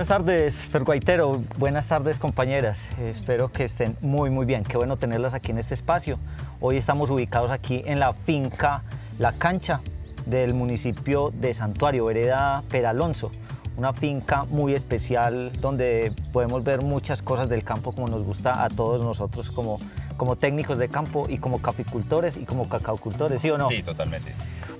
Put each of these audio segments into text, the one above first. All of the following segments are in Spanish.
Buenas tardes, Ferguaitero. Buenas tardes, compañeras. Espero que estén muy bien. Qué bueno tenerlas aquí en este espacio. Hoy estamos ubicados aquí en la finca La Cancha del municipio de Santuario, vereda Peralonso. Una finca muy especial donde podemos ver muchas cosas del campo como nos gusta a todos nosotros como técnicos de campo y como caficultores y como cacaocultores, ¿sí o no? Sí, totalmente.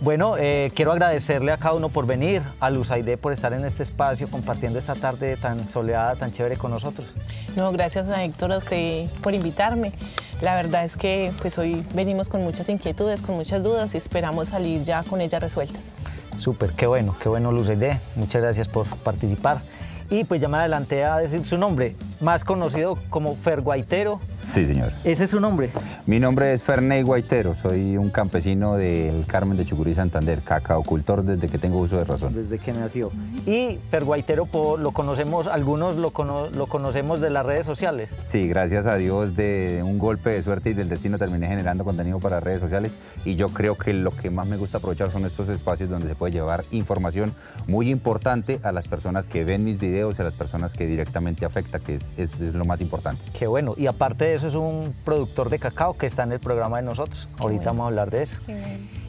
Bueno, quiero agradecerle a cada uno por venir, a Luzaide por estar en este espacio compartiendo esta tarde tan soleada, tan chévere con nosotros. No, gracias a Héctor, a usted por invitarme. La verdad es que pues hoy venimos con muchas inquietudes, con muchas dudas y esperamos salir ya con ellas resueltas. Súper, qué bueno, Luzaide. Muchas gracias por participar. Y pues ya me adelanté a decir su nombre, más conocido como Ferguaitero. Sí, señor. ¿Ese es su nombre? Mi nombre es Ferney Guaitero, soy un campesino del Carmen de Chucurí, Santander, cacaocultor desde que tengo uso de razón. Desde que nació. Y Ferguaitero lo conocemos, algunos lo conocemos de las redes sociales. Sí, gracias a Dios de un golpe de suerte y del destino terminé generando contenido para redes sociales y yo creo que lo que más me gusta aprovechar son estos espacios donde se puede llevar información muy importante a las personas que ven mis videos, a las personas que directamente afecta, que es lo más importante. Qué bueno, y aparte de eso es un productor de cacao que está en el programa de nosotros. Ahorita vamos a hablar de eso.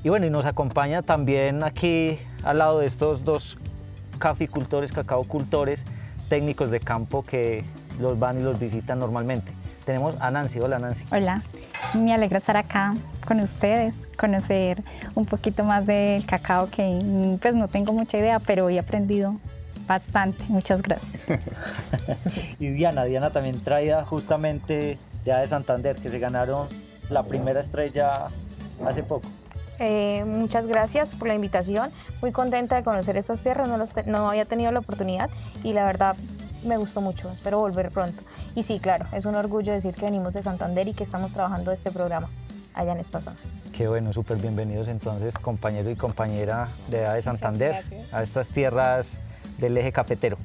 Y bueno, y nos acompaña también aquí al lado de estos dos caficultores, cacaocultores, técnicos de campo que los van y los visitan normalmente. Tenemos a Nancy. Hola, Nancy. Hola, me alegra estar acá con ustedes, conocer un poquito más del cacao que pues no tengo mucha idea, pero he aprendido bastante. Muchas gracias. Y Diana también traída justamente ya de Santander, que se ganaron la primera estrella hace poco. Muchas gracias por la invitación. Muy contenta de conocer estas tierras, no había tenido la oportunidad y la verdad me gustó mucho. Espero volver pronto. Y sí, claro, es un orgullo decir que venimos de Santander y que estamos trabajando este programa allá en esta zona. Qué bueno, súper bienvenidos entonces, compañero y compañera de Santander, a estas tierras del eje cafetero.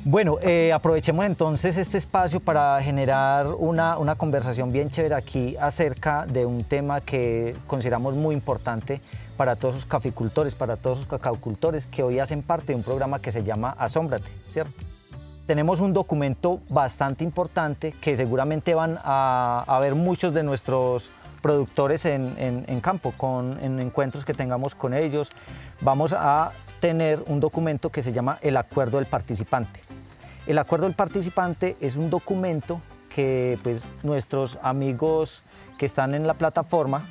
Bueno, aprovechemos entonces este espacio para generar una conversación bien chévere aquí acerca de un tema que consideramos muy importante para todos los caficultores, para todos los cacaocultores que hoy hacen parte de un programa que se llama Asómbrate, ¿cierto? Tenemos un documento bastante importante que seguramente van a ver muchos de nuestros productores en campo, en encuentros que tengamos con ellos. Vamos a tener un documento que se llama el Acuerdo del Participante. El Acuerdo del Participante es un documento que pues, nuestros amigos que están en la plataforma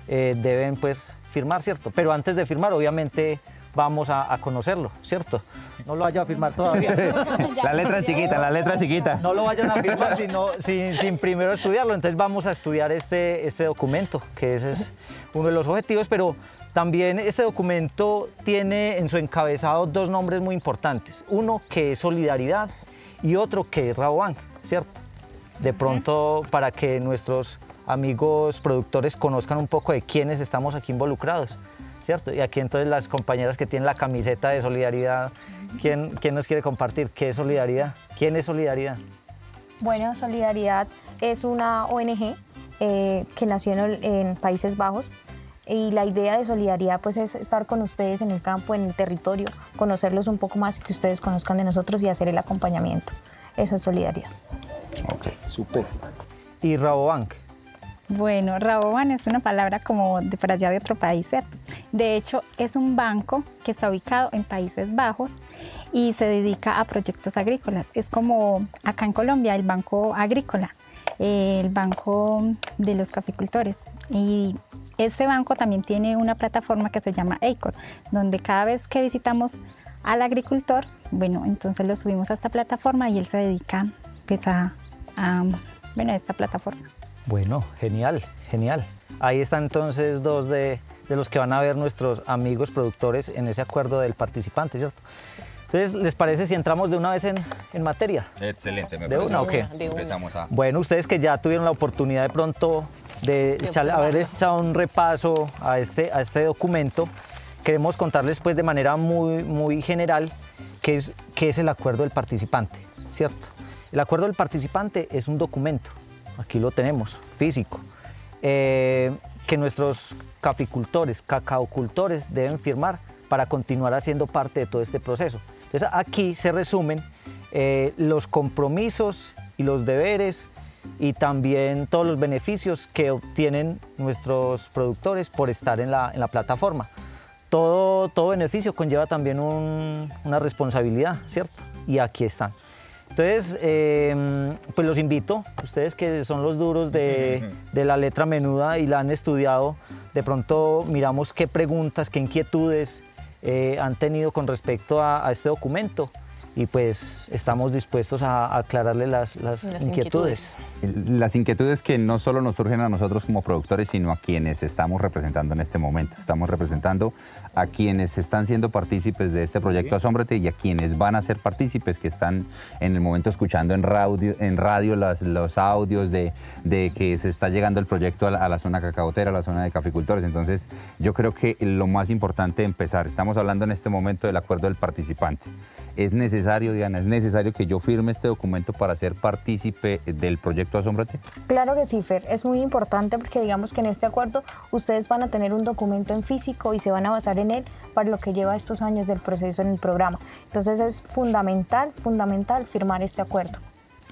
deben pues, firmar, ¿cierto? Pero antes de firmar, obviamente, vamos a conocerlo, ¿cierto? No lo vayan a firmar todavía. La letra chiquita. No lo vayan a firmar sin primero estudiarlo. Entonces vamos a estudiar este documento, que ese es uno de los objetivos, pero también este documento tiene en su encabezado dos nombres muy importantes. Uno que es Solidaridad y otro que es Rabobank, ¿cierto? De pronto, para que nuestros amigos productores conozcan un poco de quiénes estamos aquí involucrados, ¿cierto? Y aquí entonces las compañeras que tienen la camiseta de Solidaridad, ¿quién nos quiere compartir? ¿Qué es Solidaridad? ¿Quién es Solidaridad? Bueno, Solidaridad es una ONG que nació en Países Bajos. Y la idea de Solidaridad pues, es estar con ustedes en el campo, en el territorio, conocerlos un poco más, que ustedes conozcan de nosotros y hacer el acompañamiento. Eso es Solidaridad. Ok, súper. ¿Y Rabobank? Bueno, Rabobank es una palabra como de para allá de otro país, ¿cierto? De hecho, es un banco que está ubicado en Países Bajos y se dedica a proyectos agrícolas. Es como acá en Colombia el Banco Agrícola, el Banco de los Caficultores. Y ese banco también tiene una plataforma que se llama ACOR, donde cada vez que visitamos al agricultor, bueno, entonces lo subimos a esta plataforma y él se dedica pues, a esta plataforma. Bueno, genial. Ahí están entonces dos de los que van a ver nuestros amigos productores en ese acuerdo del participante, ¿cierto? Sí. Entonces, ¿les parece si entramos de una vez en materia? Excelente, me parece. ¿De una o qué? Empezamos a... Bueno, ustedes que ya tuvieron la oportunidad de pronto de haber echado un repaso a este documento, queremos contarles pues de manera muy general qué es el acuerdo del participante, ¿cierto? El acuerdo del participante es un documento, aquí lo tenemos, físico, que nuestros caficultores, cacaocultores deben firmar para continuar haciendo parte de todo este proceso. Entonces aquí se resumen los compromisos y los deberes y también todos los beneficios que obtienen nuestros productores por estar en la plataforma. Todo beneficio conlleva también una responsabilidad, ¿cierto? Y aquí están. Entonces, pues los invito, ustedes que son los duros de la letra menuda y la han estudiado, de pronto miramos qué preguntas, qué inquietudes han tenido con respecto a este documento. Y pues estamos dispuestos a aclararle las inquietudes. Las inquietudes que no solo nos surgen a nosotros como productores, sino a quienes estamos representando en este momento. Estamos representando a quienes están siendo partícipes de este proyecto Asómbrate y a quienes van a ser partícipes, que están en el momento escuchando en radio los audios de que se está llegando el proyecto a la zona cacaotera, a la zona de caficultores. Entonces, yo creo que lo más importante es empezar. Estamos hablando en este momento del acuerdo del participante. Es necesario, Diana, es necesario que yo firme este documento para ser partícipe del proyecto Asómbrate. Claro que sí, Fer, es muy importante porque digamos que en este acuerdo ustedes van a tener un documento en físico y se van a basar en él para lo que lleva estos años del proceso en el programa. Entonces es fundamental firmar este acuerdo.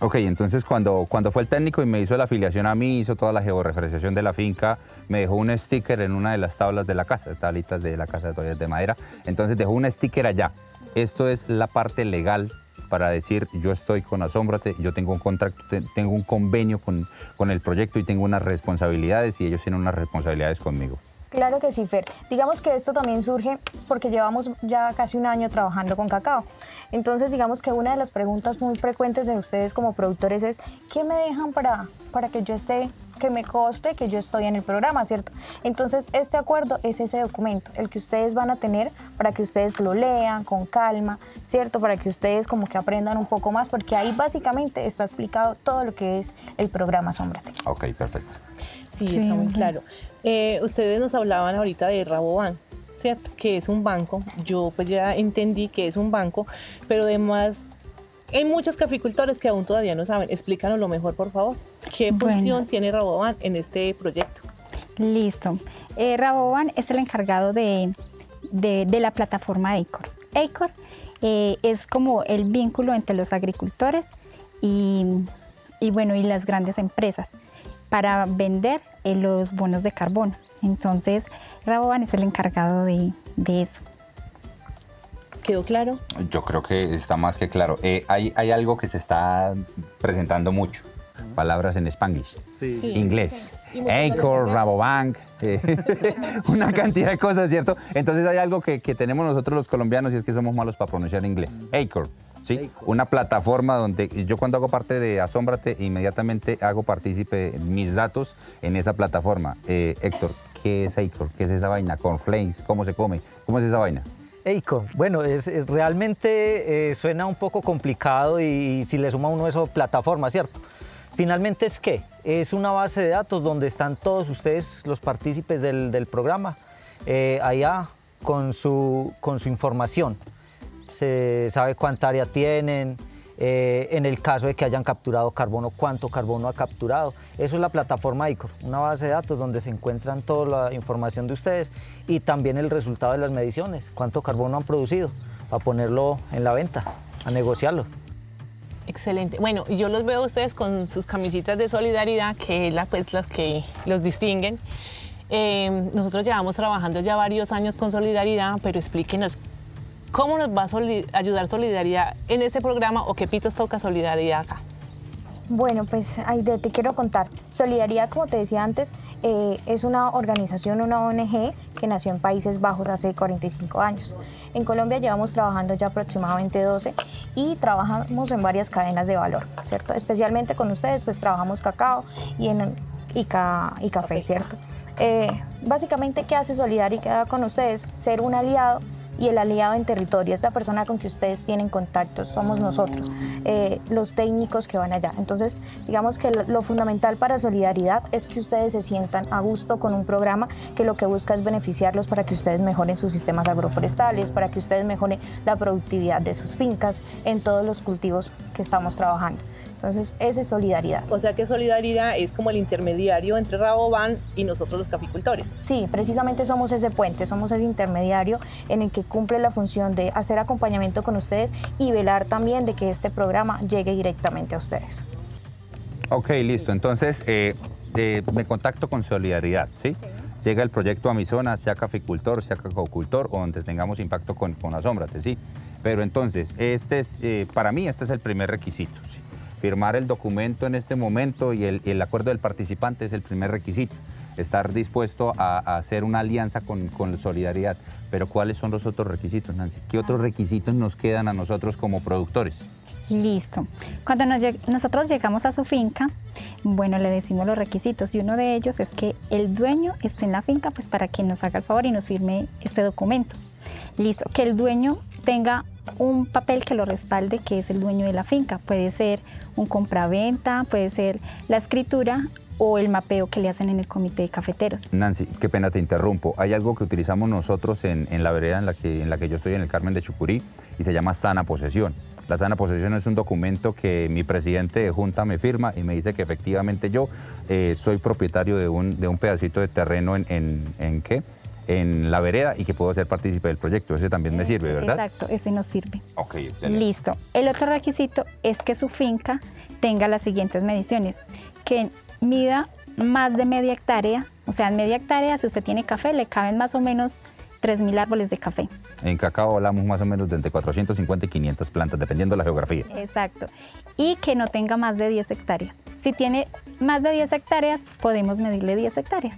Ok, entonces cuando fue el técnico y me hizo la afiliación a mí, hizo toda la georreferenciación de la finca, me dejó un sticker en una de las tablas de la casa, tablitas de la casa de madera, entonces dejó un sticker allá. Esto es la parte legal para decir yo estoy con Asómbrate, yo tengo un contrato, tengo un convenio con el proyecto y tengo unas responsabilidades y ellos tienen unas responsabilidades conmigo. Claro que sí, Fer. Digamos que esto también surge porque llevamos ya casi un año trabajando con cacao. Entonces, digamos que una de las preguntas muy frecuentes de ustedes como productores es ¿qué me dejan para que yo esté, que me conste que yo estoy en el programa, ¿cierto? Entonces, este acuerdo es ese documento, el que ustedes van a tener para que ustedes lo lean con calma, ¿cierto? Para que ustedes como que aprendan un poco más, porque ahí básicamente está explicado todo lo que es el programa Asómbrate. Ok, perfecto. Sí, está muy claro. Ustedes nos hablaban ahorita de Rabobank, ¿cierto? Que es un banco. Yo pues ya entendí que es un banco, pero además hay muchos caficultores que aún todavía no saben. Explícanos mejor, por favor. ¿Qué función tiene Rabobank en este proyecto? Listo. Rabobank es el encargado de la plataforma ACOR. ACOR es como el vínculo entre los agricultores y las grandes empresas para vender los bonos de carbono. Entonces, Rabobank es el encargado de eso. ¿Quedó claro? Yo creo que está más que claro. Hay algo que se está presentando mucho. Palabras en Spanglish, Sí. inglés, Sí. ACOR, Rabobank, una cantidad de cosas, ¿cierto? Entonces hay algo que tenemos nosotros los colombianos y es que somos malos para pronunciar inglés. ACOR. ¿Sí? Una plataforma donde yo cuando hago parte de Asómbrate inmediatamente hago partícipe mis datos en esa plataforma. Héctor, ¿qué es ACOR? ¿Qué es esa vaina? ¿Cornflakes? ¿Cómo se come? ¿Cómo es esa vaina? ACOR, bueno, es realmente suena un poco complicado y si le suma uno eso, plataforma, ¿cierto? Finalmente es ¿qué? Es una base de datos donde están todos ustedes, los partícipes del programa, allá con su información. Se sabe cuánta área tienen, en el caso de que hayan capturado carbono, cuánto carbono ha capturado. Eso es la plataforma ACOR, una base de datos donde se encuentran toda la información de ustedes y también el resultado de las mediciones, cuánto carbono han producido, para ponerlo en la venta, a negociarlo. Excelente. Bueno, yo los veo a ustedes con sus camisitas de solidaridad, que es las que los distinguen. Nosotros llevamos trabajando ya varios años con solidaridad, pero explíquenos cómo nos va a ayudar solidaridad en este programa o qué pitos toca solidaridad acá. Bueno, pues Aide, te quiero contar. Solidaridad, como te decía antes, es una organización, una ONG que nació en Países Bajos hace 45 años. En Colombia llevamos trabajando ya aproximadamente 12 y trabajamos en varias cadenas de valor, ¿cierto? Especialmente con ustedes, pues trabajamos cacao y café, ¿cierto? Básicamente, ¿qué hace Solidaridad con ustedes? Ser un aliado, y el aliado en territorio es la persona con que ustedes tienen contacto, somos nosotros, los técnicos que van allá. Entonces, digamos que lo fundamental para Solidaridad es que ustedes se sientan a gusto con un programa que lo que busca es beneficiarlos para que ustedes mejoren sus sistemas agroforestales, para que ustedes mejoren la productividad de sus fincas en todos los cultivos que estamos trabajando. Entonces, esa es solidaridad. O sea que solidaridad es como el intermediario entre Rabobank y nosotros los caficultores. Sí, precisamente somos ese puente, somos ese intermediario en el que cumple la función de hacer acompañamiento con ustedes y velar también de que este programa llegue directamente a ustedes. Ok, listo. Entonces, me contacto con Solidaridad, ¿sí? Llega el proyecto a mi zona, sea caficultor, sea cacaocultor o donde tengamos impacto con Asómbrate, ¿sí? Pero entonces, para mí este es el primer requisito, ¿sí? Firmar el documento en este momento y el acuerdo del participante es el primer requisito. Estar dispuesto a hacer una alianza con Solidaridad. Pero ¿cuáles son los otros requisitos, Nancy? ¿Qué otros requisitos nos quedan a nosotros como productores? Listo. Cuando nosotros llegamos a su finca, bueno, le decimos los requisitos y uno de ellos es que el dueño esté en la finca pues para que nos haga el favor y nos firme este documento. Listo. Que el dueño tenga un papel que lo respalde, que es el dueño de la finca. Puede ser un compraventa, puede ser la escritura o el mapeo que le hacen en el comité de cafeteros. Nancy, qué pena te interrumpo. Hay algo que utilizamos nosotros en la vereda en la que yo estoy, en el Carmen de Chucurí, y se llama sana posesión. La sana posesión es un documento que mi presidente de junta me firma y me dice que efectivamente yo soy propietario de un pedacito de terreno en la vereda y que puedo ser partícipe del proyecto. Ese también me sirve, ¿verdad? Exacto, ese nos sirve. Ok, excelente. Listo. El otro requisito es que su finca tenga las siguientes mediciones, que mida más de media hectárea, o sea, en media hectárea, si usted tiene café, le caben más o menos 3.000 árboles de café. En cacao hablamos más o menos de entre 450 y 500 plantas, dependiendo de la geografía. Exacto. Y que no tenga más de 10 hectáreas. Si tiene más de 10 hectáreas, podemos medirle 10 hectáreas.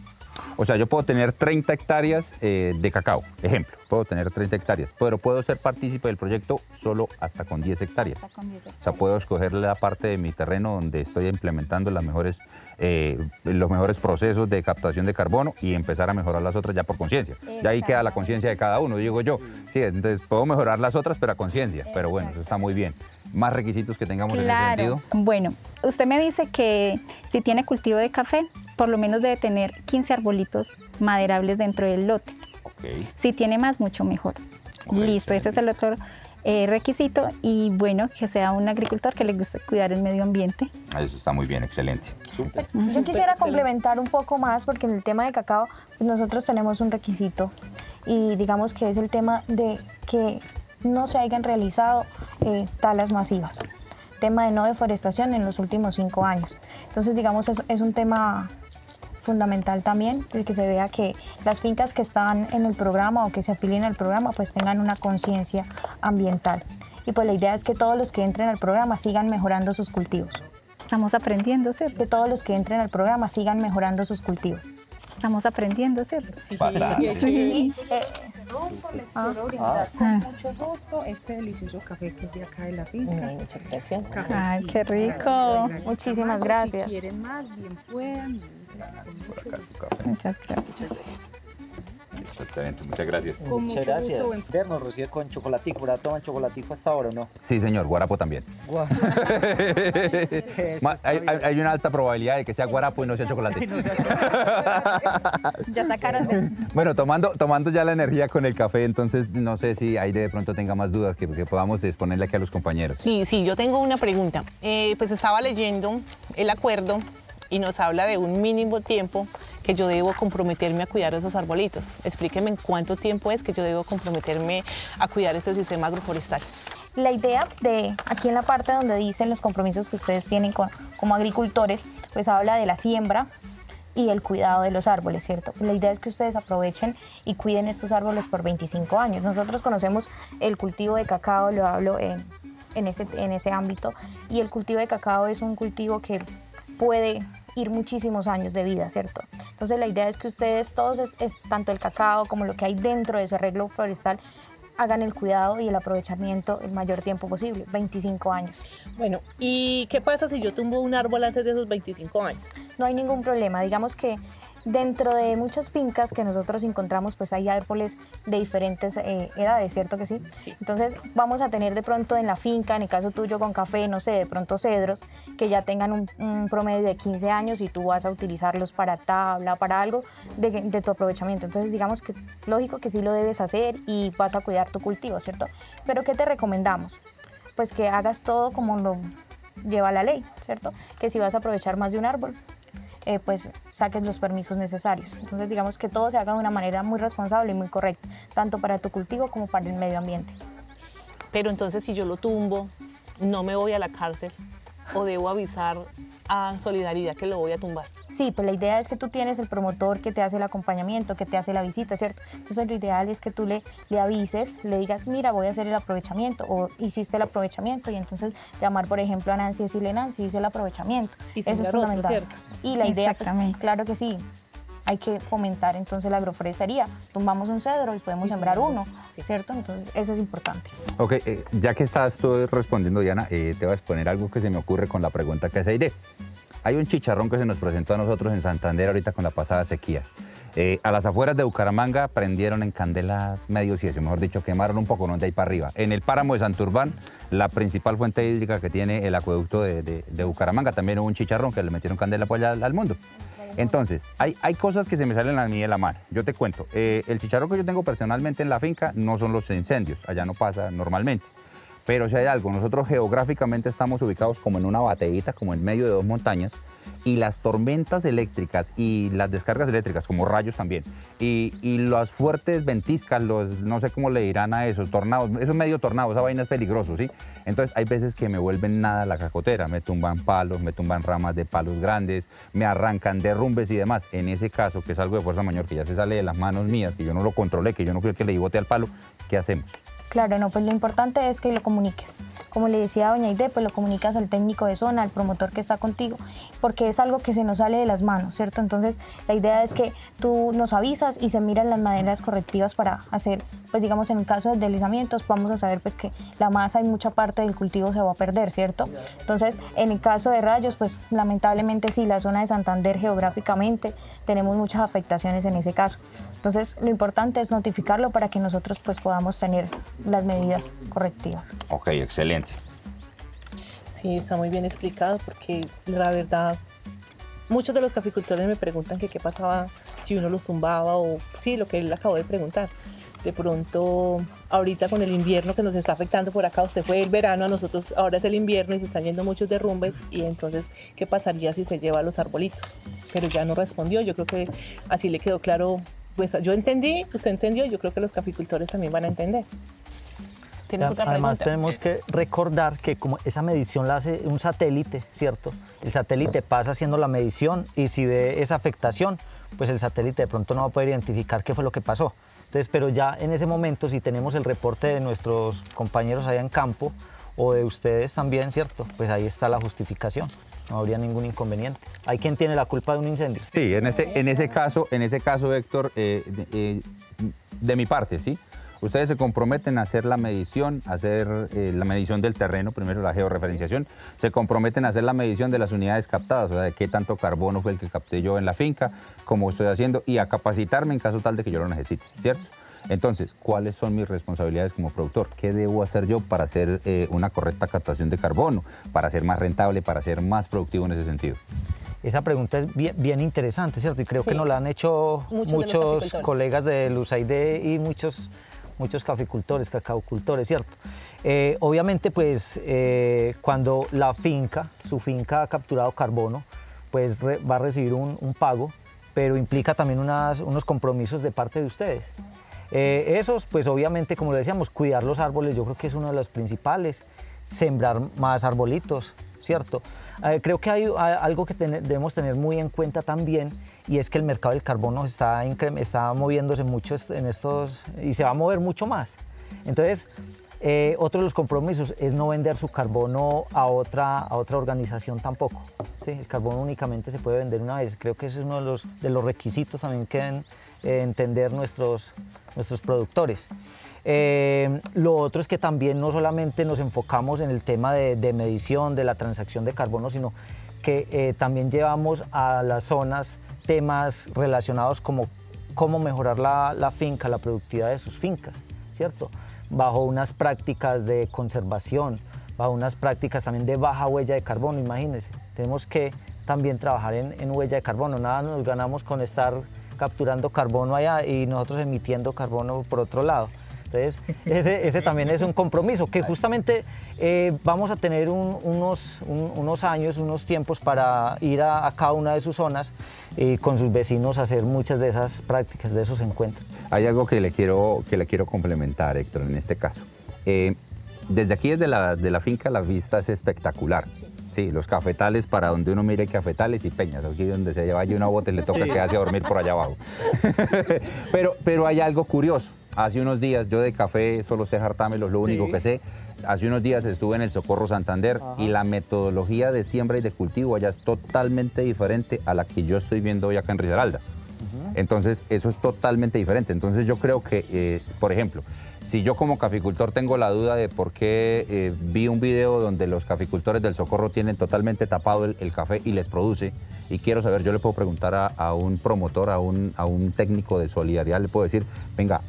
O sea, yo puedo tener 30 hectáreas de cacao, ejemplo, puedo tener 30 hectáreas, pero puedo ser partícipe del proyecto solo hasta con 10 hectáreas. Hasta con 10 hectáreas. O sea, puedo escoger la parte de mi terreno donde estoy implementando los mejores procesos de captación de carbono y empezar a mejorar las otras ya por conciencia. Ya ahí queda la conciencia de cada uno, digo yo. Sí, entonces puedo mejorar las otras, pero a conciencia. Pero bueno, eso está muy bien. ¿Más requisitos que tengamos en ese sentido? Bueno, usted me dice que si tiene cultivo de café, por lo menos debe tener 15 arbolitos maderables dentro del lote. Okay. Si tiene más, mucho mejor. Okay, listo, ese es el otro requisito. Y bueno, que sea un agricultor que le guste cuidar el medio ambiente. Eso está muy bien, excelente. Súper. Yo quisiera complementar un poco más porque en el tema de cacao pues nosotros tenemos un requisito y digamos que es el tema de que no se hayan realizado talas masivas. Tema de no deforestación en los últimos 5 años. Entonces, digamos, es un tema fundamental también, el que se vea que las fincas que están en el programa o que se afilien al programa, pues tengan una conciencia ambiental. Y pues la idea es que todos los que entren al programa sigan mejorando sus cultivos. Estamos aprendiendo, ¿cierto? Que todos los que entren al programa sigan mejorando sus cultivos. Estamos aprendiendo, ¿cierto? Bastante. Y, con mucho gusto este delicioso café que es de acá de la finca. Muchas gracias. Ay, qué rico. Muchísimas gracias. Si quieren más, bien puedan. Muchas gracias. Listo, excelente, muchas gracias. Con Muchas mucho gracias. gusto. Nos recibe con chocolatico. ¿Verdad? ¿Toman chocolatico hasta ahora o no? Sí, señor, guarapo también. Guau. Hay una alta probabilidad de que sea guarapo y no sea chocolate. Ya sacaron de... Bueno, tomando ya la energía con el café, entonces no sé si Aire de pronto tenga más dudas que podamos exponerle aquí a los compañeros. Sí, yo tengo una pregunta. Pues estaba leyendo el acuerdo y nos habla de un mínimo tiempo que yo debo comprometerme a cuidar esos arbolitos. Explíqueme en cuánto tiempo es que yo debo comprometerme a cuidar este sistema agroforestal. La idea de aquí en la parte donde dicen los compromisos que ustedes tienen como agricultores, pues habla de la siembra y el cuidado de los árboles, ¿cierto? La idea es que ustedes aprovechen y cuiden estos árboles por 25 años. Nosotros conocemos el cultivo de cacao, lo hablo en ese ámbito, y el cultivo de cacao es un cultivo que puede ir muchísimos años de vida, ¿cierto? Entonces la idea es que ustedes todos, tanto el cacao como lo que hay dentro de su arreglo forestal, hagan el cuidado y el aprovechamiento el mayor tiempo posible, 25 años. Bueno, ¿y qué pasa si yo tumbo un árbol antes de esos 25 años? No hay ningún problema, digamos que dentro de muchas fincas que nosotros encontramos, pues hay árboles de diferentes edades, ¿cierto que sí? Sí. Entonces vamos a tener de pronto en la finca, en el caso tuyo con café, no sé, de pronto cedros, que ya tengan un promedio de 15 años y tú vas a utilizarlos para tabla, para algo de tu aprovechamiento. Entonces digamos que lógico que sí lo debes hacer y vas a cuidar tu cultivo, ¿cierto? Pero ¿qué te recomendamos? Pues que hagas todo como lleva la ley, ¿cierto? Que si vas a aprovechar más de un árbol, pues saques los permisos necesarios. Entonces digamos que todo se haga de una manera muy responsable y muy correcta, tanto para tu cultivo como para el medio ambiente. Pero entonces si yo lo tumbo, no me voy a la cárcel o debo avisar a Solidaridad que lo voy a tumbar. Sí, pues la idea es que tú tienes el promotor que te hace el acompañamiento, que te hace la visita, ¿cierto? Entonces lo ideal es que tú le avises, le digas, mira, voy a hacer el aprovechamiento, o hiciste el aprovechamiento, y entonces llamar, por ejemplo, a Nancy y decirle, Nancy, hice el aprovechamiento. Y eso es fundamental. ¿cierto? Y la idea, pues, claro que sí, hay que fomentar entonces la agroforestería. Tumbamos un cedro y podemos sembrar uno, ¿cierto? Entonces eso es importante. Ok, ya que estás tú respondiendo, Diana, te voy a exponer algo que se me ocurre con la pregunta que hace Aide. Hay un chicharrón que se nos presentó a nosotros en Santander ahorita con la pasada sequía. A las afueras de Bucaramanga prendieron en candela medio ciecio, mejor dicho, quemaron un poco, no de ahí para arriba. En el páramo de Santurbán, la principal fuente hídrica que tiene el acueducto de Bucaramanga, también hubo un chicharrón que le metieron candela por allá al mundo. Entonces, hay cosas que se me salen a mí de la mano. Yo te cuento, el chicharrón que yo tengo personalmente en la finca no son los incendios, allá no pasa normalmente. Pero si hay algo, nosotros geográficamente estamos ubicados como en una bateíta, como en medio de dos montañas, y las tormentas eléctricas y las descargas eléctricas, como rayos también, y las fuertes ventiscas, no sé cómo le dirán a esos tornados, eso es medio tornado, esa vaina es peligroso, ¿sí? Entonces hay veces que me vuelven nada la cacotera, me tumban palos, me tumban ramas de palos grandes, me arrancan derrumbes y demás. En ese caso, que es algo de fuerza mayor, que ya se sale de las manos mías, que yo no lo controlé, que yo no quiero que le bote al palo, ¿qué hacemos? Claro, no, pues lo importante es que lo comuniques. Como le decía a doña Aide, pues lo comunicas al técnico de zona, al promotor que está contigo, porque es algo que se nos sale de las manos, ¿cierto? Entonces, la idea es que tú nos avisas y se miran las maneras correctivas para hacer, pues digamos, en el caso de deslizamientos, vamos a saber pues que la masa y mucha parte del cultivo se va a perder, ¿cierto? Entonces, en el caso de rayos, pues lamentablemente sí, la zona de Santander geográficamente tenemos muchas afectaciones en ese caso. Entonces, lo importante es notificarlo para que nosotros pues podamos tener las medidas correctivas. Ok, excelente. Sí, está muy bien explicado porque la verdad, muchos de los caficultores me preguntan que qué pasaba si uno los tumbaba o sí, lo que él acabó de preguntar. De pronto, ahorita con el invierno que nos está afectando por acá, usted fue el verano, a nosotros ahora es el invierno y se están yendo muchos derrumbes y entonces, ¿qué pasaría si se lleva los arbolitos? Pero ya no respondió, yo creo que así le quedó claro, pues yo entendí, usted entendió, yo creo que los caficultores también van a entender. ¿Tienes otra pregunta? Además tenemos que recordar que como esa medición la hace un satélite, ¿cierto? El satélite pasa haciendo la medición y si ve esa afectación, pues el satélite de pronto no va a poder identificar qué fue lo que pasó. Entonces, pero ya en ese momento, si tenemos el reporte de nuestros compañeros allá en campo o de ustedes también, ¿cierto? Pues ahí está la justificación. No habría ningún inconveniente. ¿Hay quien tiene la culpa de un incendio? Sí, en ese caso, Héctor, de mi parte, ¿sí? Ustedes se comprometen a hacer la medición, la medición del terreno, primero la georreferenciación, se comprometen a hacer la medición de las unidades captadas, o sea, de qué tanto carbono fue el que capté yo en la finca, cómo estoy haciendo, y a capacitarme en caso tal de que yo lo necesite, ¿cierto? Entonces, ¿cuáles son mis responsabilidades como productor? ¿Qué debo hacer yo para hacer una correcta captación de carbono, para ser más rentable, para ser más productivo en ese sentido? Esa pregunta es bien interesante, ¿cierto? Y creo que nos la han hecho muchos colegas de Lusaide y muchos caficultores, cacaucultores, ¿cierto? Obviamente, pues, cuando su finca ha capturado carbono, pues va a recibir un pago, pero implica también unos compromisos de parte de ustedes. Esos, pues, obviamente, como le decíamos, cuidar los árboles, yo creo que es uno de los principales, sembrar más arbolitos, ¿cierto? Creo que hay algo que debemos tener muy en cuenta también, y es que el mercado del carbono está moviéndose mucho en estos, y se va a mover mucho más. Entonces, otro de los compromisos es no vender su carbono a otra organización tampoco, ¿sí? El carbono únicamente se puede vender una vez. Creo que ese es uno de los requisitos también que deben entender nuestros productores. Lo otro es que también no solamente nos enfocamos en el tema de medición, de la transacción de carbono, sino que también llevamos a las zonas temas relacionados como cómo mejorar la finca, la productividad de sus fincas, ¿cierto? Bajo unas prácticas de conservación, bajo unas prácticas también de baja huella de carbono, imagínense. Tenemos que también trabajar en huella de carbono, nada nos ganamos con estar capturando carbono allá y nosotros emitiendo carbono por otro lado. Entonces, ese también es un compromiso, que justamente vamos a tener unos años, unos tiempos para ir a cada una de sus zonas y con sus vecinos a hacer muchas de esas prácticas, de esos encuentros. Hay algo que le quiero complementar, Héctor, en este caso. Desde aquí, desde la finca, la vista es espectacular. Sí, los cafetales, para donde uno mire cafetales y peñas. Aquí donde se vaya una bota le toca quedarse a dormir por allá abajo. pero hay algo curioso. Hace unos días, yo de café solo sé jartámelo, lo único que sé. Hace unos días estuve en el Socorro Santander y la metodología de siembra y de cultivo allá es totalmente diferente a la que yo estoy viendo hoy acá en Risaralda. Entonces, eso es totalmente diferente. Entonces, yo creo que, por ejemplo, si yo como caficultor tengo la duda de por qué vi un video donde los caficultores del Socorro tienen totalmente tapado el café y les produce, y quiero saber, yo le puedo preguntar a un promotor, a un técnico de solidaridad, le puedo decir, venga,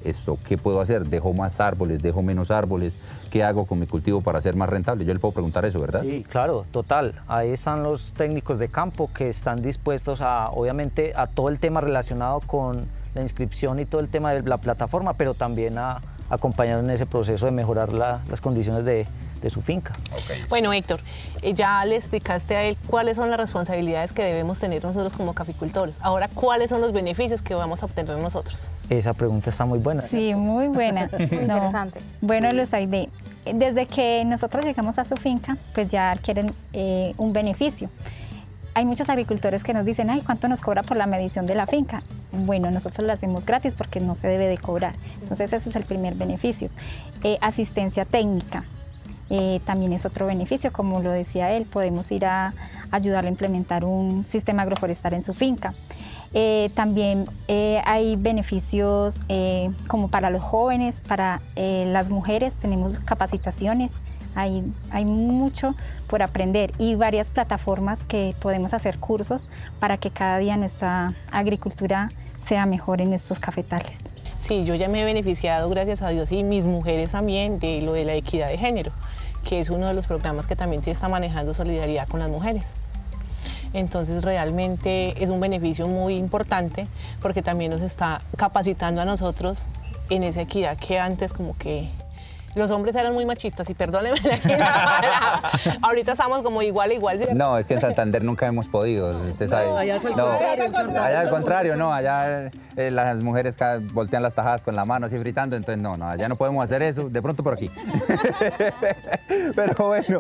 ¿qué puedo hacer? ¿Dejo más árboles? ¿Dejo menos árboles? ¿Qué hago con mi cultivo para ser más rentable? Yo le puedo preguntar eso, ¿verdad? Sí, claro, total. Ahí están los técnicos de campo que están dispuestos obviamente, a todo el tema relacionado con la inscripción y todo el tema de la plataforma, pero también a acompañar en ese proceso de mejorar las condiciones de su finca. Okay. Bueno, Héctor, ya le explicaste a él cuáles son las responsabilidades que debemos tener nosotros como caficultores. Ahora, ¿cuáles son los beneficios que vamos a obtener nosotros? Esa pregunta está muy buena. Sí, muy buena. Muy interesante. Bueno, Luzaide, desde que nosotros llegamos a su finca, pues ya adquieren un beneficio. Hay muchos agricultores que nos dicen, ay, ¿cuánto nos cobra por la medición de la finca? Bueno, nosotros lo hacemos gratis porque no se debe de cobrar. Entonces, ese es el primer beneficio. Asistencia técnica. También es otro beneficio, como lo decía él, podemos ir a ayudarle a implementar un sistema agroforestal en su finca. También hay beneficios como para los jóvenes, para las mujeres, tenemos capacitaciones, hay mucho por aprender y varias plataformas que podemos hacer cursos para que cada día nuestra agricultura sea mejor en estos cafetales. Sí, yo ya me he beneficiado, gracias a Dios, y mis mujeres también, de lo de la equidad de género, que es uno de los programas que también se está manejando solidaridad con las mujeres. Entonces realmente es un beneficio muy importante porque también nos está capacitando a nosotros en esa equidad que antes como que los hombres eran muy machistas, y perdónenme aquí la palabra. Ahorita estamos como igual a igual. ¿Cierto? No, es que en Santander nunca hemos podido, usted sabe. No, allá es el No, contrario, allá al contrario, no, allá las mujeres voltean las tajadas con la mano así fritando, entonces no, allá no podemos hacer eso, de pronto por aquí. Pero bueno,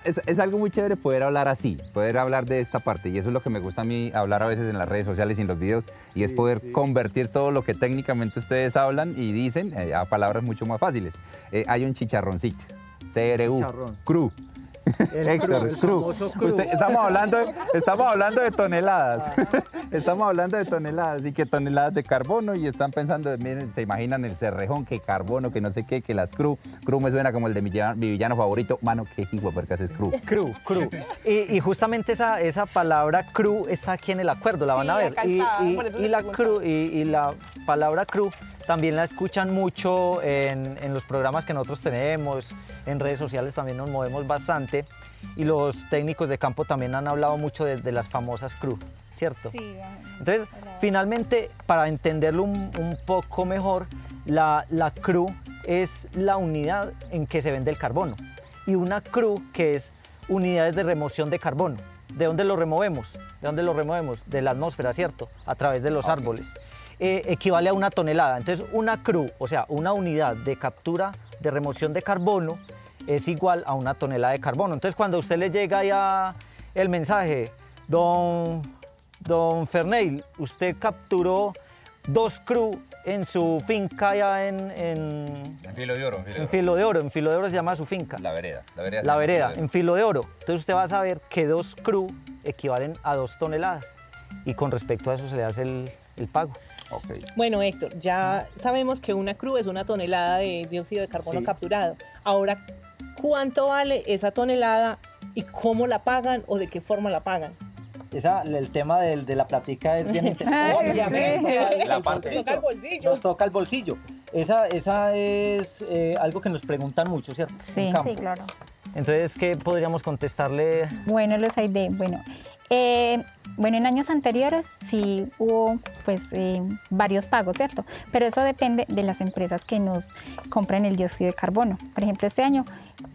es algo muy chévere poder hablar así, poder hablar de esta parte, y eso es lo que me gusta a mí hablar a veces en las redes sociales y en los videos, y es poder convertir todo lo que técnicamente ustedes hablan y dicen a palabras mucho más fáciles. Hay un chicharroncito, CRU, Chicharrón. CRU. Héctor, el CRU. famoso CRU. Estamos hablando de toneladas. Estamos hablando de toneladas y que toneladas de carbono, y están pensando, miren, se imaginan el cerrejón, que carbono, que no sé qué, que las CRU. CRU me suena como el de mi villano favorito. Mano, qué hijuepuercas es CRU. CRU. Y justamente esa palabra CRU está aquí en el acuerdo, la van a ver. acá está, por eso Y le la preguntaba. CRU y la palabra CRU también la escuchan mucho en los programas que nosotros tenemos, en redes sociales también nos movemos bastante, y los técnicos de campo también han hablado mucho de las famosas CRU, ¿cierto? Sí, Entonces, finalmente, para entenderlo un poco mejor, la CRU es la unidad en que se vende el carbono, y una CRU que es unidades de remoción de carbono. ¿De dónde lo removemos? ¿De dónde lo removemos? De la atmósfera, ¿cierto? A través de los árboles. Equivale a una tonelada. Entonces, una CRU, o sea, una unidad de captura de remoción de carbono, es igual a una tonelada de carbono. Entonces, cuando a usted le llega ya el mensaje, don Ferneil, usted capturó 2 CRU en su finca allá en Filo de Oro. Filo de Oro. En Filo de Oro se llama su finca. La vereda. La vereda, en Filo de Oro. Entonces usted va a saber que 2 CRU equivalen a 2 toneladas. Y con respecto a eso se le hace el pago. Okay. Bueno, Héctor, ya sabemos que una CRU es una tonelada de dióxido de carbono Sí. capturado. Ahora, ¿cuánto vale esa tonelada y cómo la pagan o de qué forma la pagan? El tema de la plática es bien interesante. Ay, Obviamente, La parte. Toca el bolsillo. nos toca el bolsillo. Esa es algo que nos preguntan mucho, ¿cierto? Sí. En campo. Sí, claro. Entonces, ¿qué podríamos contestarle? Bueno, Luzaide, bueno, Bueno, en años anteriores sí hubo pues varios pagos, ¿cierto? Pero eso depende de las empresas que nos compran el dióxido de carbono. Por ejemplo, este año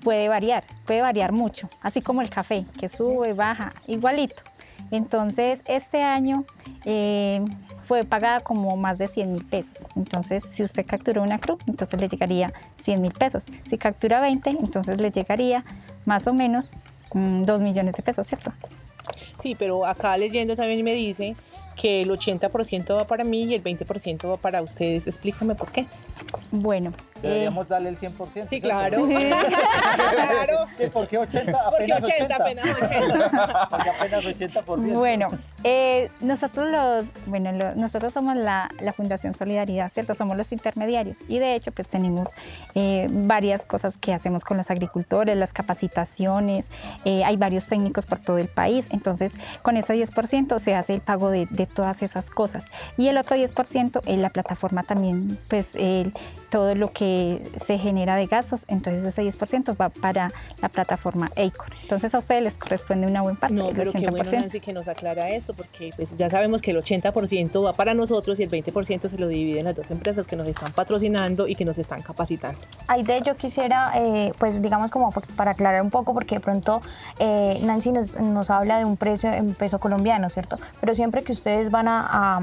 puede variar mucho, así como el café, que sube, baja, igualito. Entonces, este año fue pagada como más de 100.000 pesos. Entonces, si usted capturó una CRU, entonces le llegaría 100.000 pesos. Si captura 20, entonces le llegaría más o menos 2 millones de pesos, ¿cierto? Sí, pero acá leyendo también me dice que el 80% va para mí y el 20% va para ustedes. Explícame por qué. Bueno. Deberíamos darle el 100%. Sí, claro. ¿Cierto? Claro. ¿Por qué 80? Apenas 80. Apenas 80. Porque apenas 80%. Bueno, nosotros somos la Fundación Solidaridad, ¿cierto? Somos los intermediarios y de hecho pues tenemos varias cosas que hacemos con los agricultores, las capacitaciones, hay varios técnicos por todo el país, entonces con ese 10% se hace el pago de todas esas cosas y el otro 10% en la plataforma también, pues todo lo que se genera de gastos, entonces ese 10% va para la plataforma ACOR. Entonces a ustedes les corresponde una buena parte, No, el pero 80%. qué bueno, Nancy, que nos aclara esto, porque pues ya sabemos que el 80% va para nosotros y el 20% se lo dividen las dos empresas que nos están patrocinando y que nos están capacitando. Aide, yo quisiera, pues digamos como para aclarar un poco, porque de pronto Nancy nos habla de un precio en peso colombiano, ¿cierto? Pero siempre que ustedes van a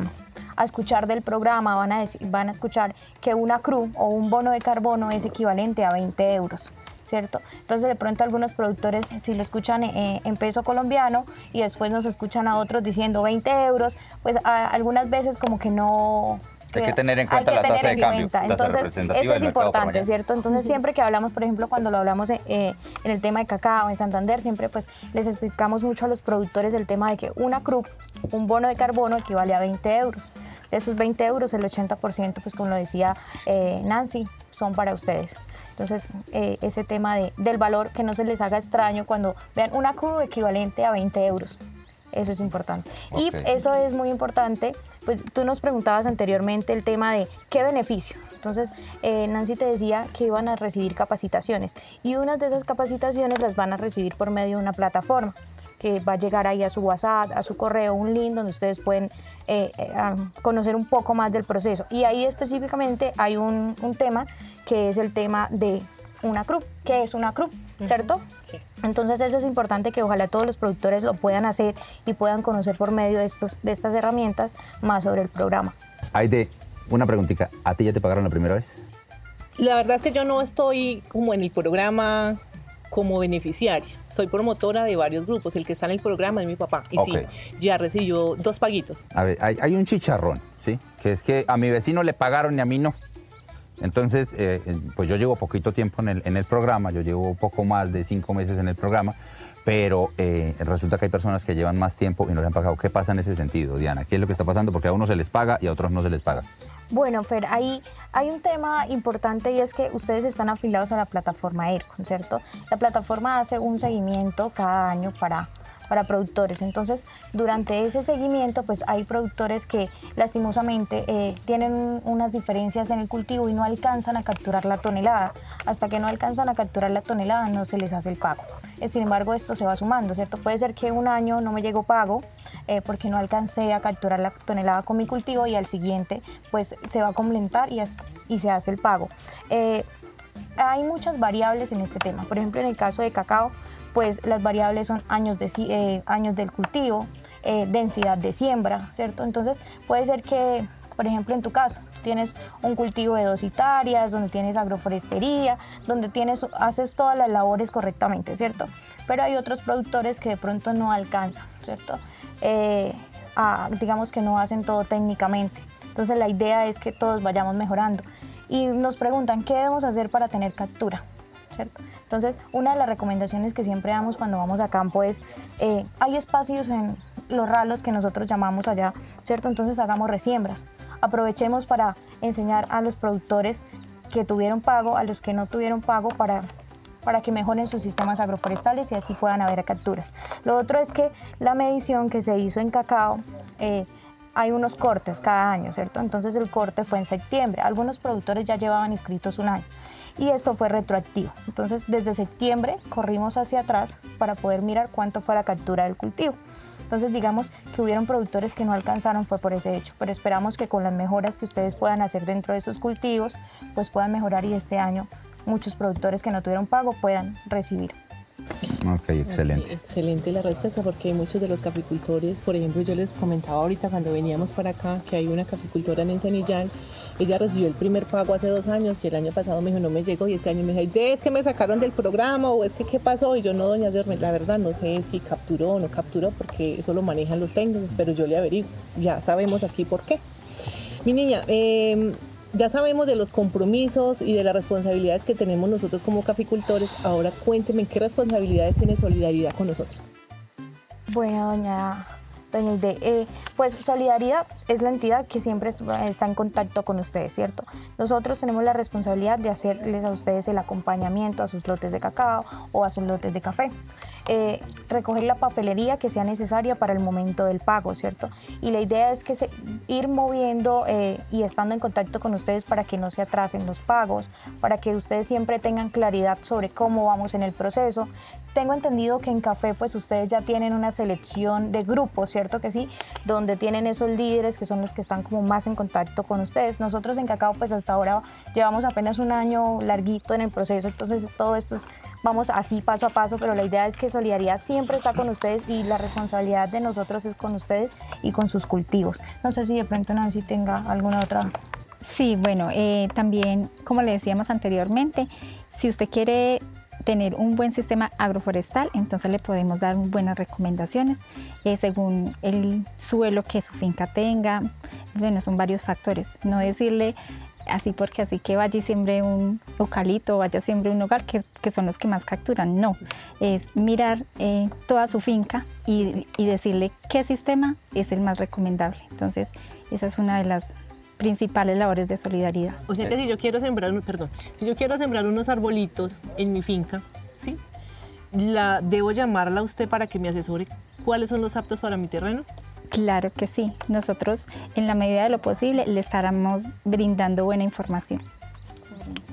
escuchar del programa, van a escuchar que una CRU o un bono de carbono es equivalente a 20 euros. ¿Cierto? Entonces de pronto algunos productores si lo escuchan en peso colombiano y después nos escuchan a otros diciendo 20 euros, pues algunas veces como que no... Hay que tener en cuenta la tasa de cambio, tasa entonces representativa eso es del mercado importante, colombiano. ¿cierto? Entonces siempre que hablamos, por ejemplo, cuando lo hablamos en el tema de cacao en Santander, siempre pues les explicamos mucho a los productores el tema de que una CRU, un bono de carbono equivale a 20 euros. De esos 20 euros, el 80%, pues como lo decía Nancy, son para ustedes. Entonces, ese tema del valor, que no se les haga extraño cuando vean una CRU equivalente a 20 euros. Eso es importante. Okay. Y eso es muy importante, pues tú nos preguntabas anteriormente el tema de qué beneficio. Entonces, Nancy te decía que iban a recibir capacitaciones y unas de esas capacitaciones las van a recibir por medio de una plataforma que va a llegar ahí a su WhatsApp, a su correo, un link donde ustedes pueden conocer un poco más del proceso. Y ahí específicamente hay un tema que es el tema de una CRU. ¿Qué es una CRU? ¿Cierto? Sí. Entonces eso es importante que ojalá todos los productores lo puedan hacer y puedan conocer por medio de estas herramientas más sobre el programa. Aide, una preguntita. ¿A ti ya te pagaron la primera vez? La verdad es que yo no estoy como en el programa como beneficiaria. Soy promotora de varios grupos. El que está en el programa es mi papá. Y Ok. sí, ya recibió 2 paguitos. A ver, hay un chicharrón, ¿sí? Que es que a mi vecino le pagaron y a mí no. Entonces, pues yo llevo poquito tiempo en el programa, yo llevo poco más de 5 meses en el programa, pero resulta que hay personas que llevan más tiempo y no le han pagado. ¿Qué pasa en ese sentido, Diana? ¿Qué es lo que está pasando? Porque a unos se les paga y a otros no se les paga. Bueno, Fer, ahí hay un tema importante y es que ustedes están afiliados a la plataforma ERCON, ¿cierto? La plataforma hace un seguimiento cada año para productores. Entonces, durante ese seguimiento, pues hay productores que lastimosamente tienen unas diferencias en el cultivo y no alcanzan a capturar la tonelada. Hasta que no alcanzan a capturar la tonelada, no se les hace el pago. Sin embargo, esto se va sumando, ¿cierto? Puede ser que un año no me llegó pago porque no alcancé a capturar la tonelada con mi cultivo y al siguiente, pues se va a complementar y se hace el pago. Hay muchas variables en este tema. Por ejemplo, en el caso de cacao, pues las variables son años del cultivo, densidad de siembra, ¿cierto? Entonces puede ser que, por ejemplo, en tu caso, tienes un cultivo de 2 hectáreas, donde tienes agroforestería, donde haces todas las labores correctamente, ¿cierto? Pero hay otros productores que de pronto no alcanzan, ¿cierto? Digamos que no hacen todo técnicamente. Entonces la idea es que todos vayamos mejorando. Y nos preguntan, ¿qué debemos hacer para tener captura? ¿Cierto? Entonces, una de las recomendaciones que siempre damos cuando vamos a campo es, hay espacios en los ralos que nosotros llamamos allá, ¿cierto? Entonces hagamos resiembras. Aprovechemos para enseñar a los productores que tuvieron pago, a los que no tuvieron pago, para que mejoren sus sistemas agroforestales y así puedan haber capturas. Lo otro es que la medición que se hizo en cacao, hay unos cortes cada año, ¿cierto? Entonces el corte fue en septiembre. Algunos productores ya llevaban inscritos un año. Y esto fue retroactivo. Entonces, desde septiembre corrimos hacia atrás para poder mirar cuánto fue la captura del cultivo. Entonces digamos que hubieron productores que no alcanzaron fue por ese hecho, pero esperamos que con las mejoras que ustedes puedan hacer dentro de esos cultivos, pues puedan mejorar y este año muchos productores que no tuvieron pago puedan recibir. Ok, excelente. Excelente la respuesta, porque muchos de los caficultores, por ejemplo, yo les comentaba ahorita cuando veníamos para acá que hay una caficultora en Encenillán. Ella recibió el primer pago hace 2 años y el año pasado me dijo no me llegó, y este año me dijo es que me sacaron del programa o es que qué pasó, y yo no, doña Yorme, la verdad no sé si capturó o no capturó porque eso lo manejan los técnicos, pero yo le averiguo, ya sabemos aquí por qué. Mi niña, ya sabemos de los compromisos y de las responsabilidades que tenemos nosotros como caficultores. Ahora cuénteme qué responsabilidades tiene Solidaridad con nosotros. Bueno, doña Ide, pues Solidaridad es la entidad que siempre está en contacto con ustedes, ¿cierto? Nosotros tenemos la responsabilidad de hacerles a ustedes el acompañamiento a sus lotes de cacao o a sus lotes de café. Recoger la papelería que sea necesaria para el momento del pago, ¿cierto? Y la idea es que ir moviendo y estando en contacto con ustedes para que no se atrasen los pagos, para que ustedes siempre tengan claridad sobre cómo vamos en el proceso. Tengo entendido que en café pues ustedes ya tienen una selección de grupos, ¿cierto que sí? Donde tienen esos líderes que son los que están como más en contacto con ustedes. Nosotros en cacao pues hasta ahora llevamos apenas un año larguito en el proceso, entonces todo esto vamos así paso a paso, pero la idea es que Solidaridad siempre está con ustedes y la responsabilidad de nosotros es con ustedes y con sus cultivos. No sé si de pronto Nancy tenga alguna otra. Sí, bueno, también como le decíamos anteriormente, si usted quiere tener un buen sistema agroforestal, entonces le podemos dar buenas recomendaciones según el suelo que su finca tenga. Bueno, son varios factores, no decirle así porque así que vaya y siembre un eucalipto o vaya siembre un hogar que son los que más capturan. No, es mirar toda su finca y decirle qué sistema es el más recomendable. Entonces esa es una de las principales labores de Solidaridad. O sea que si yo quiero sembrar, si yo quiero sembrar unos arbolitos en mi finca, ¿sí? ¿Debo llamarla a usted para que me asesore cuáles son los aptos para mi terreno? Claro que sí. Nosotros, en la medida de lo posible, le estaremos brindando buena información.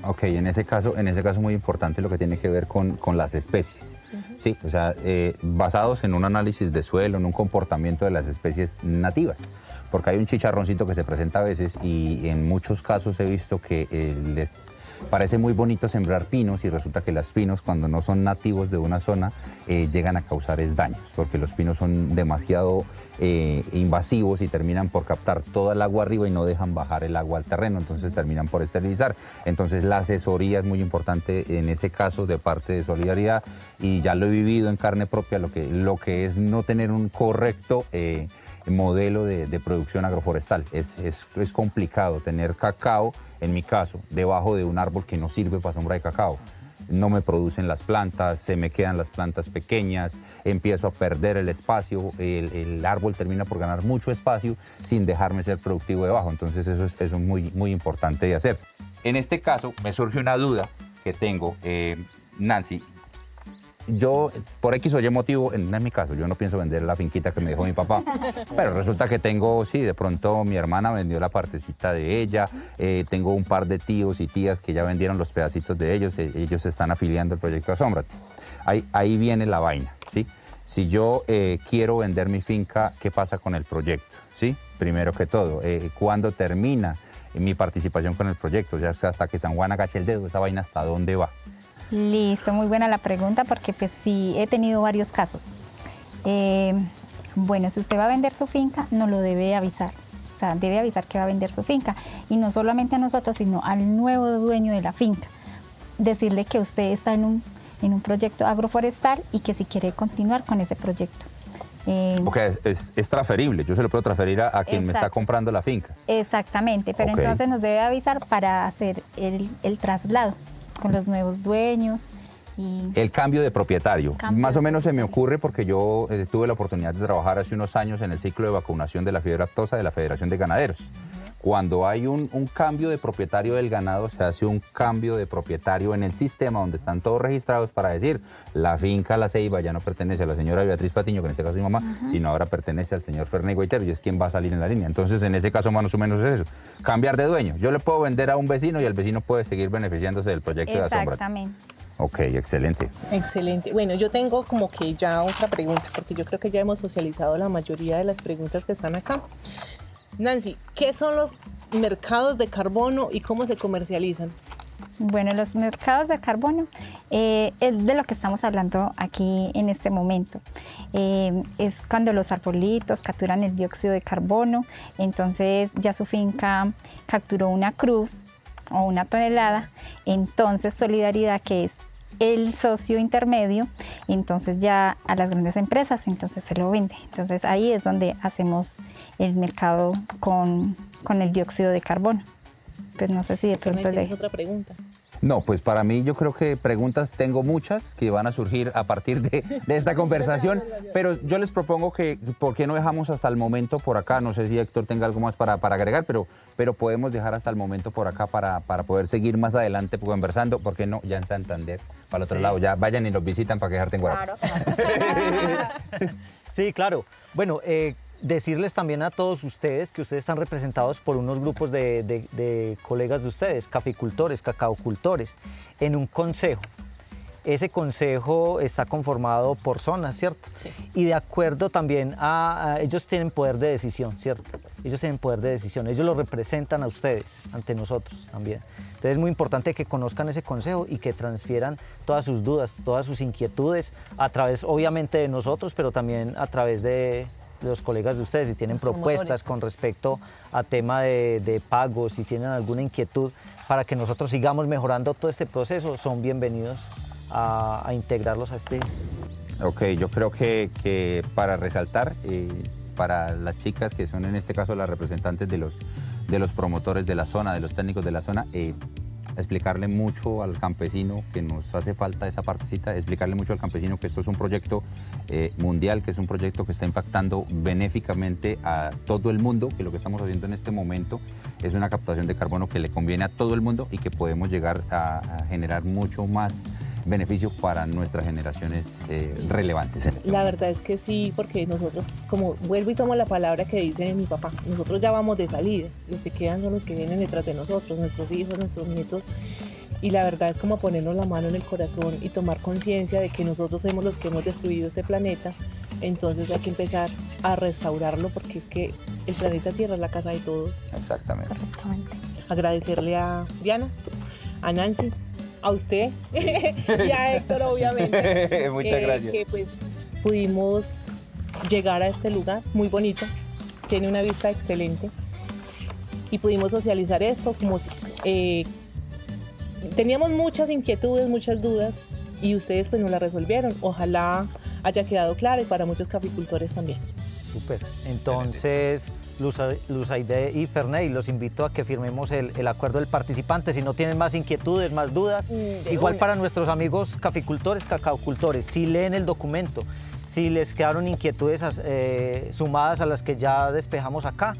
Ok, en ese caso muy importante lo que tiene que ver con las especies. Sí, o sea, basados en un análisis de suelo, en un comportamiento de las especies nativas. Porque hay un chicharroncito que se presenta a veces y en muchos casos he visto que les parece muy bonito sembrar pinos y resulta que los pinos, cuando no son nativos de una zona, llegan a causar daños, porque los pinos son demasiado invasivos y terminan por captar toda el agua arriba y no dejan bajar el agua al terreno, entonces terminan por esterilizar. Entonces la asesoría es muy importante en ese caso de parte de Solidaridad, y ya lo he vivido en carne propia, lo que es no tener un correcto modelo de producción agroforestal. Es complicado tener cacao, en mi caso, debajo de un árbol que no sirve para sombra de cacao. No me producen las plantas, se me quedan las plantas pequeñas, empiezo a perder el espacio, el árbol termina por ganar mucho espacio sin dejarme ser productivo debajo. Entonces eso es muy, muy importante de hacer. En este caso me surge una duda que tengo, Nancy. Yo, por X o Y motivo, en mi caso, yo no pienso vender la finquita que me dejó mi papá, pero resulta que tengo, sí, de pronto mi hermana vendió la partecita de ella, tengo un par de tíos y tías que ya vendieron los pedacitos de ellos, ellos se están afiliando al proyecto Asómbrate. Ahí viene la vaina, ¿sí? Si yo quiero vender mi finca, ¿qué pasa con el proyecto? ¿Sí? Primero que todo, ¿cuándo termina mi participación con el proyecto? Ya hasta que San Juan agache el dedo, esa vaina, ¿hasta dónde va? Listo, muy buena la pregunta, porque pues sí he tenido varios casos. Bueno, si usted va a vender su finca, no lo debe avisar. O sea, debe avisar que va a vender su finca. Y no solamente a nosotros, sino al nuevo dueño de la finca. Decirle que usted está en un proyecto agroforestal y que si quiere continuar con ese proyecto. Porque es transferible, yo se lo puedo transferir a quien me está comprando la finca. Exactamente, pero entonces nos debe avisar para hacer el traslado con los nuevos dueños. El cambio de propietario. Más o menos se me ocurre porque yo tuve la oportunidad de trabajar hace unos años en el ciclo de vacunación de la fiebre aftosa de la Federación de Ganaderos. Cuando hay un cambio de propietario del ganado, se hace un cambio de propietario en el sistema donde están todos registrados para decir, la finca La Ceiba ya no pertenece a la señora Beatriz Patiño, que en este caso es mi mamá, sino ahora pertenece al señor Ferné Guaitero y es quien va a salir en la línea. Entonces, en ese caso, más o menos es eso. Cambiar de dueño. Yo le puedo vender a un vecino y el vecino puede seguir beneficiándose del proyecto de Asómbrate. Exactamente. Ok, excelente. Excelente. Bueno, yo tengo como que ya otra pregunta, porque yo creo que ya hemos socializado la mayoría de las preguntas que están acá. Nancy, ¿qué son los mercados de carbono y cómo se comercializan? Bueno, los mercados de carbono es de lo que estamos hablando aquí en este momento. Es cuando los arbolitos capturan el dióxido de carbono, entonces ya su finca capturó una cruz o una tonelada, entonces Solidaridad, que es el socio intermedio, entonces ya a las grandes empresas, entonces se lo vende. Entonces ahí es donde hacemos el mercado con el dióxido de carbono. Pues no sé si de pronto ¿Tienes otra pregunta? No, pues para mí yo creo que preguntas tengo muchas que van a surgir a partir de esta conversación, pero yo les propongo que, ¿por qué no dejamos hasta el momento por acá? No sé si Héctor tenga algo más para agregar, pero podemos dejar hasta el momento por acá para poder seguir más adelante conversando, ¿por qué no? Ya en Santander, para el otro lado, ya vayan y nos visitan para quejarte en Guarapá. Claro. Sí, claro. Bueno, decirles también a todos ustedes que ustedes están representados por unos grupos de colegas de ustedes, caficultores, cacaocultores, en un consejo. Ese consejo está conformado por zonas, ¿cierto? Sí. Y de acuerdo también a ellos tienen poder de decisión, ¿cierto? Ellos tienen poder de decisión, ellos lo representan a ustedes, ante nosotros también. Entonces es muy importante que conozcan ese consejo y que transfieran todas sus dudas, todas sus inquietudes a través, obviamente, de nosotros, pero también a través de los colegas de ustedes. Si tienen propuestas con respecto a tema de pagos, si tienen alguna inquietud para que nosotros sigamos mejorando todo este proceso, son bienvenidos a integrarlos a este. Ok, yo creo que para resaltar, para las chicas que son en este caso las representantes de los promotores de la zona, de los técnicos de la zona, explicarle mucho al campesino que nos hace falta esa partecita, explicarle mucho al campesino que esto es un proyecto mundial, que es un proyecto que está impactando benéficamente a todo el mundo, que lo que estamos haciendo en este momento es una captación de carbono que le conviene a todo el mundo y que podemos llegar a generar mucho más beneficio para nuestras generaciones relevantes. La verdad es que sí, porque nosotros, como vuelvo y tomo la palabra que dice mi papá, nosotros ya vamos de salida, los que quedan son los que vienen detrás de nosotros, nuestros hijos, nuestros nietos, y la verdad es como ponernos la mano en el corazón y tomar conciencia de que nosotros somos los que hemos destruido este planeta, entonces hay que empezar a restaurarlo porque es que el planeta Tierra es la casa de todos. Exactamente. Perfectamente. Agradecerle a Diana, a Nancy, a usted y a Héctor, obviamente. Muchas gracias. Que pues pudimos llegar a este lugar muy bonito, tiene una vista excelente y pudimos socializar esto. Como teníamos muchas inquietudes, muchas dudas y ustedes pues nos las resolvieron. Ojalá haya quedado claro y para muchos caficultores también. Súper. Entonces, Luzaide y Ferney, los invito a que firmemos el acuerdo del participante. Si no tienen más inquietudes, más dudas, igual para nuestros amigos caficultores, cacaocultores, si leen el documento, si les quedaron inquietudes sumadas a las que ya despejamos acá,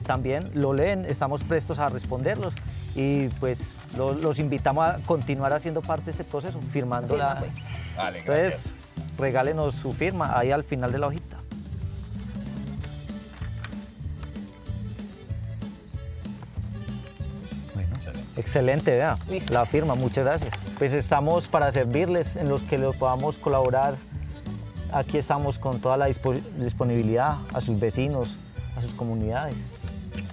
también lo leen, estamos prestos a responderlos y pues los invitamos a continuar haciendo parte de este proceso, firmando la... Pues. Vale, Entonces, regálenos su firma ahí al final de la hojita. Excelente, vea, Listo. la firma, muchas gracias. Pues estamos para servirles en los que les podamos colaborar. Aquí estamos con toda la disponibilidad a sus vecinos, a sus comunidades.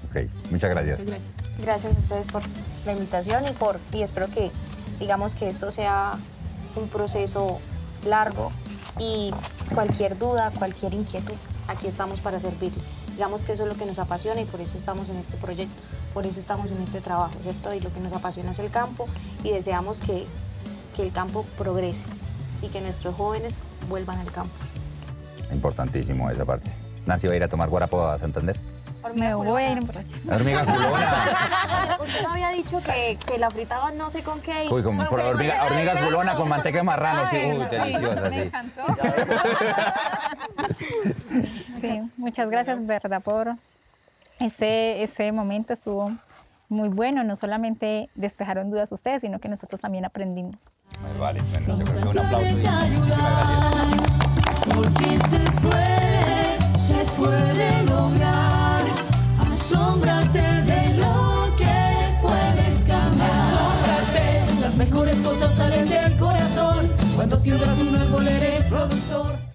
Ok, muchas gracias. Muchas gracias. Gracias a ustedes por la invitación y espero que digamos que esto sea un proceso largo y cualquier duda, cualquier inquietud, aquí estamos para servirle. Digamos que eso es lo que nos apasiona y por eso estamos en este proyecto, por eso estamos en este trabajo, ¿cierto? Y lo que nos apasiona es el campo y deseamos que el campo progrese y que nuestros jóvenes vuelvan al campo. Importantísimo esa parte. Nancy va a ir a tomar guarapo a Santander. Me voy a ir por allá. Hormiga culona. Usted me había dicho que la fritaban no sé con qué. Uy, con hormiga culona con manteca de marrano. Sí, uy, deliciosa, Me sí. encantó. Sí, muchas gracias, verdad, por ese momento estuvo muy bueno. No solamente despejaron dudas ustedes, sino que nosotros también aprendimos. Vale, bueno, yo creo que un aplauso y muchísimas gracias. Porque se puede lograr. Asómbrate de lo que puedes cambiar. Asómbrate, las mejores cosas salen del corazón. siembras un árbol eres productor.